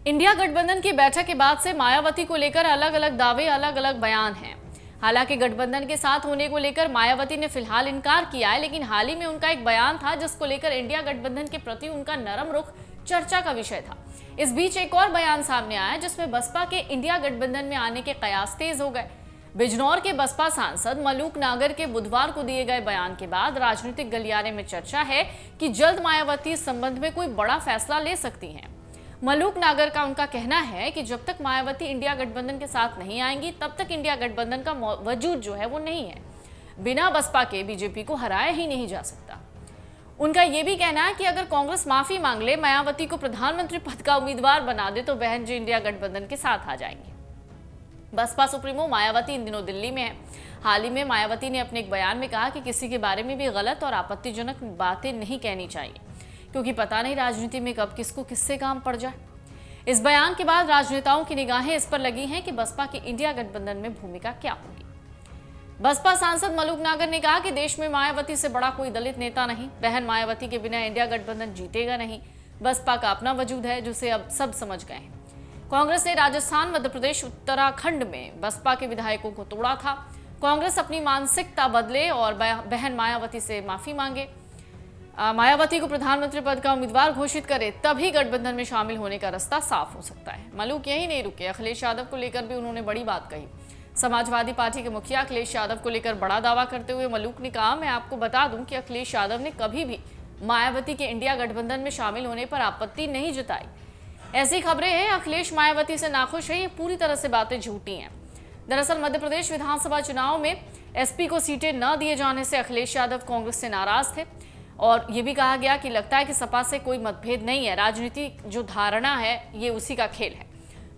India गठबंधन की बैठक के बाद से मायावती को लेकर अलग अलग दावे, अलग अलग बयान हैं। हालांकि गठबंधन के साथ होने को लेकर मायावती ने फिलहाल इनकार किया है, लेकिन हाल ही में उनका एक बयान था जिसको लेकर इंडिया गठबंधन के प्रति उनका नरम रुख चर्चा का विषय था। इस बीच एक और बयान सामने आया जिसमें बसपा के इंडिया गठबंधन में आने के कयास तेज हो गए। बिजनौर के बसपा सांसद मलूक नागर के बुधवार को दिए गए बयान के बाद राजनीतिक गलियारे में चर्चा है कि जल्द मायावती इस संबंध में कोई बड़ा फैसला ले सकती हैं। मलूक नागर का उनका कहना है कि जब तक मायावती इंडिया गठबंधन के साथ नहीं आएंगी तब तक इंडिया गठबंधन का वजूद जो है वो नहीं है। बिना बसपा के बीजेपी को हराया ही नहीं जा सकता। उनका यह भी कहना है कि अगर कांग्रेस माफी मांग ले, मायावती को प्रधानमंत्री पद का उम्मीदवार बना दे तो बहन जी इंडिया गठबंधन के साथ आ जाएंगे। बसपा सुप्रीमो मायावती इन दिनों दिल्ली में है। हाल ही में मायावती ने अपने एक बयान में कहा कि किसी के बारे में भी गलत और आपत्तिजनक बातें नहीं कहनी चाहिए, क्योंकि पता नहीं राजनीति में कब किसको किससे काम पड़ जाए। इस बयान के बाद राजनेताओं की निगाहें इस पर लगी हैं कि बसपा की इंडिया गठबंधन में भूमिका क्या होगी। बसपा सांसद मलूक नागर ने कहा कि देश में मायावती से बड़ा कोई दलित नेता नहीं। बहन मायावती के बिना इंडिया गठबंधन जीतेगा नहीं। बसपा का अपना वजूद है जिसे अब सब समझ गए हैं। कांग्रेस ने राजस्थान, मध्य प्रदेश, उत्तराखंड में बसपा के विधायकों को तोड़ा था। कांग्रेस अपनी मानसिकता बदले और बहन मायावती से माफी मांगे, मायावती को प्रधानमंत्री पद का उम्मीदवार घोषित करे, तभी गठबंधन में शामिल होने का रास्ता साफ हो सकता है। मलूक यही नहीं रुके, अखिलेश यादव को लेकर भी उन्होंने बड़ी बात कही। समाजवादी पार्टी के मुखिया अखिलेश यादव को लेकर बड़ा दावा करते हुए मलूक ने कहा, मैं आपको बता दूं कि अखिलेश यादव ने कभी भी मायावती के इंडिया गठबंधन में शामिल होने पर आपत्ति नहीं जताई। ऐसी खबरें हैं अखिलेश मायावती से नाखुश है, ये पूरी तरह से बातें झूठी हैं। दरअसल मध्य प्रदेश विधानसभा चुनाव में एसपी को सीटें न दिए जाने से अखिलेश यादव कांग्रेस से नाराज थे और ये भी कहा गया कि लगता है कि सपा से कोई मतभेद नहीं है, राजनीति जो धारणा है ये उसी का खेल है।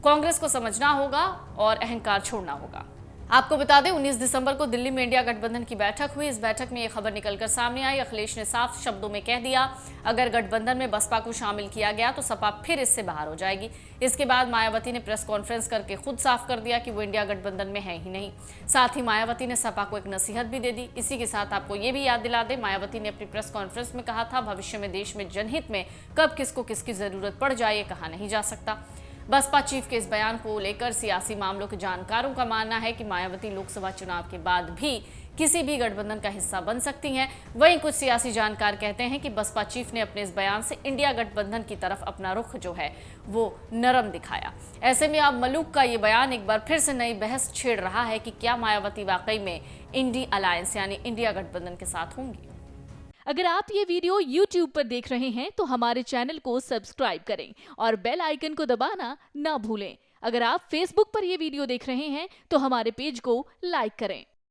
कांग्रेस को समझना होगा और अहंकार छोड़ना होगा। आपको बता दें 19 दिसंबर को दिल्ली में इंडिया गठबंधन की बैठक हुई। इस बैठक में यह खबर निकलकर सामने आई। अखिलेश ने साफ शब्दों में कह दिया, अगर गठबंधन में बसपा को शामिल किया गया तो सपा फिर इससे बाहर हो जाएगी। इसके बाद मायावती ने प्रेस कॉन्फ्रेंस करके खुद साफ कर दिया कि वो इंडिया गठबंधन में है ही नहीं। साथ ही मायावती ने सपा को एक नसीहत भी दे दी। इसी के साथ आपको ये भी याद दिला दे, मायावती ने अपनी प्रेस कॉन्फ्रेंस में कहा था, भविष्य में देश में जनहित में कब किसको किसकी जरूरत पड़ जाए ये कहा नहीं जा सकता। बसपा चीफ के इस बयान को लेकर सियासी मामलों के जानकारों का मानना है कि मायावती लोकसभा चुनाव के बाद भी किसी भी गठबंधन का हिस्सा बन सकती हैं। वहीं कुछ सियासी जानकार कहते हैं कि बसपा चीफ ने अपने इस बयान से इंडिया गठबंधन की तरफ अपना रुख जो है वो नरम दिखाया। ऐसे में अब मलूक का ये बयान एक बार फिर से नई बहस छेड़ रहा है कि क्या मायावती वाकई में इंडी अलायंस यानी इंडिया गठबंधन के साथ होंगी। अगर आप ये वीडियो YouTube पर देख रहे हैं तो हमारे चैनल को सब्सक्राइब करें और बेल आइकन को दबाना ना भूलें। अगर आप Facebook पर ये वीडियो देख रहे हैं तो हमारे पेज को लाइक करें।